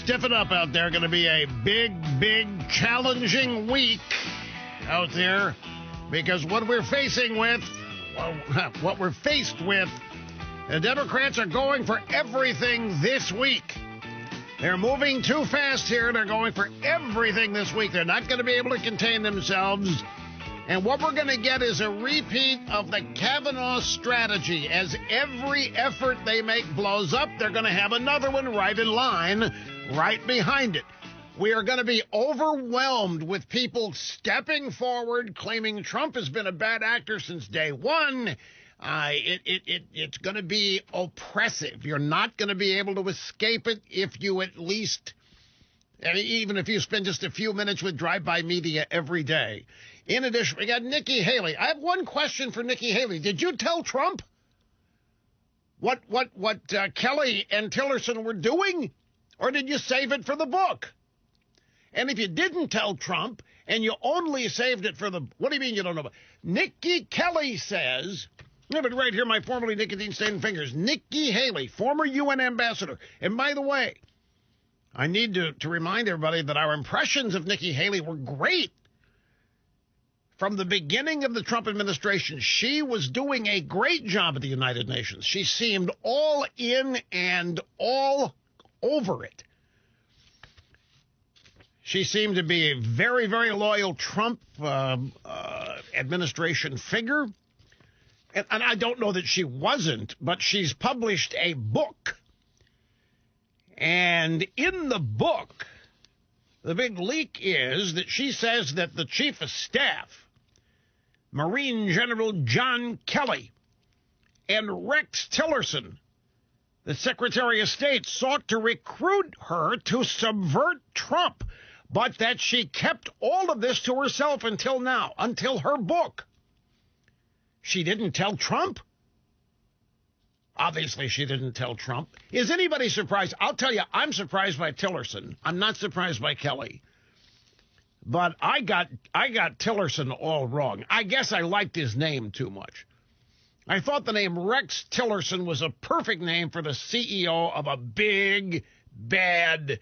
Stiffen up out there. Going to be a big, challenging week out there because what we're faced with, the Democrats are going for everything this week. They're moving too fast here. They're going for everything this week. They're not going to be able to contain themselves. And what we're going to get is a repeat of the Kavanaugh strategy. As every effort they make blows up, they're going to have another one right in line, right behind it. We are going to be overwhelmed with people stepping forward, claiming Trump has been a bad actor since day one. It's going to be oppressive. You're not going to be able to escape it if you at least, even if you spend just a few minutes with drive-by media every day. In addition, we got Nikki Haley. I have one question for Nikki Haley. Did you tell Trump what Kelly and Tillerson were doing, or did you save it for the book? And if you didn't tell Trump and you only saved it for the, what do you mean you don't know about? Nikki Kelly says, right here, my formerly nicotine-stained fingers, Nikki Haley, former UN ambassador. And by the way, I need to remind everybody that our impressions of Nikki Haley were great. From the beginning of the Trump administration, she was doing a great job at the United Nations. She seemed all in and all over it. She seemed to be a very, very loyal Trump administration figure. And I don't know that she wasn't, but she's published a book. And in the book, the big leak is that she says that the chief of staff, Marine General John Kelly, and Rex Tillerson, the Secretary of State, sought to recruit her to subvert Trump, but that she kept all of this to herself until now, until her book. She didn't tell Trump? Obviously, she didn't tell Trump. Is anybody surprised? I'll tell you, I'm surprised by Tillerson. I'm not surprised by Kelly. But I got Tillerson all wrong. I guess I liked his name too much. I thought the name Rex Tillerson was a perfect name for the CEO of a big, bad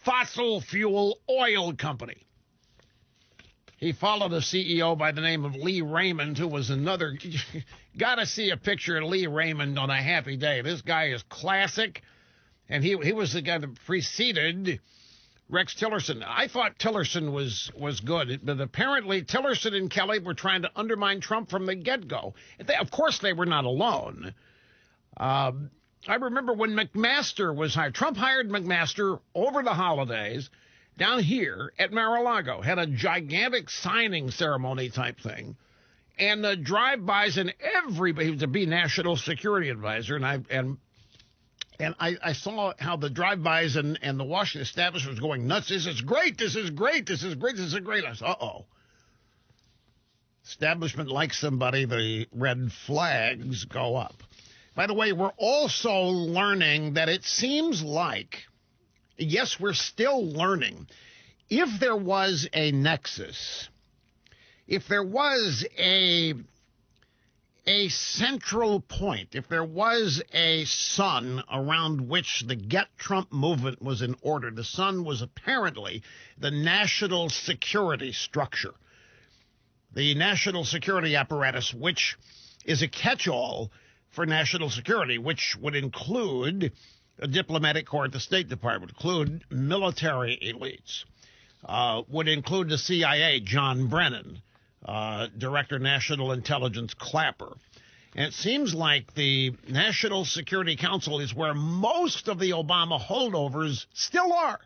fossil fuel oil company. He followed a CEO by the name of Lee Raymond, who was another. Got to see a picture of Lee Raymond on a happy day. This guy is classic, and he was the guy that preceded Rex Tillerson. I thought Tillerson was good, but apparently Tillerson and Kelly were trying to undermine Trump from the get-go. Of course, they were not alone. I remember when McMaster was hired. Trump hired McMaster over the holidays down here at Mar-a-Lago, had a gigantic signing ceremony type thing, and the drive-bys and everybody to be national security advisor, and I saw how the drive-bys and the Washington establishment was going nuts. This is great. This is great. This is great. This is great. I said, uh-oh. Establishment likes somebody, the red flags go up. By the way, we're also learning that it seems like, yes, we're still learning, if there was a nexus, if there was a central point, if there was a sun around which the Get Trump movement was in order, the sun was apparently the national security structure, the national security apparatus, which is a catch-all for national security, which would include a diplomatic corps at the State Department, include military elites, would include the CIA, John Brennan, Director National Intelligence Clapper. And it seems like the National Security Council is where most of the Obama holdovers still are.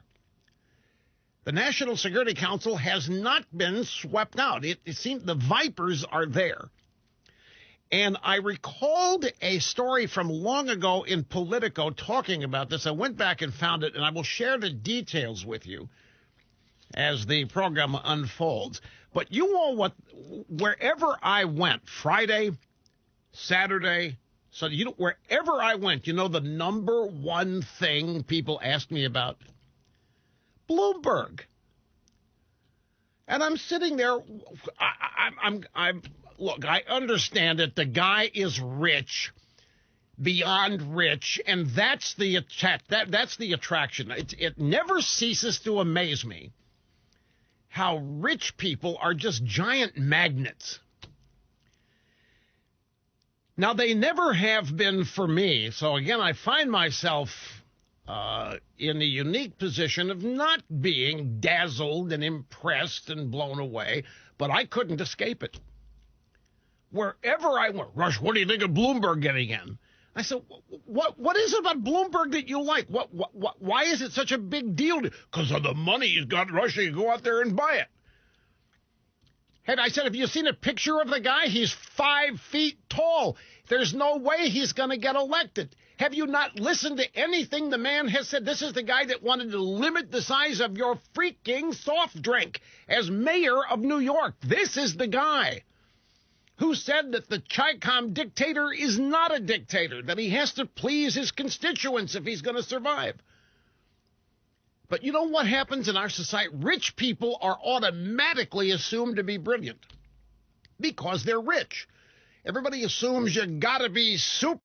The National Security Council has not been swept out. It seems the vipers are there. And I recalled a story from long ago in Politico talking about this. I went back and found it, and I will share the details with you as the program unfolds. But you all, wherever I went, Friday, Saturday, so wherever I went, the number one thing people asked me about? Bloomberg. And I'm sitting there, look, I understand that the guy is rich. beyond rich, and that's the that's the attraction. It never ceases to amaze me how rich people are just giant magnets. Now, they never have been for me, so again, I find myself in the unique position of not being dazzled and impressed and blown away, but I couldn't escape it. Wherever I went, Rush, what do you think of Bloomberg getting in? I said, what is it about Bloomberg that you like? Why is it such a big deal? Because of the money he's got, Rush, you go out there and buy it. And I said, have you seen a picture of the guy? He's 5 feet tall. There's no way he's going to get elected. Have you not listened to anything the man has said? This is the guy that wanted to limit the size of your freaking soft drink as mayor of New York. This is the guy who said that the Chi-Com dictator is not a dictator, that he has to please his constituents if he's going to survive. But you know what happens in our society? Rich people are automatically assumed to be brilliant because they're rich. Everybody assumes you got to be super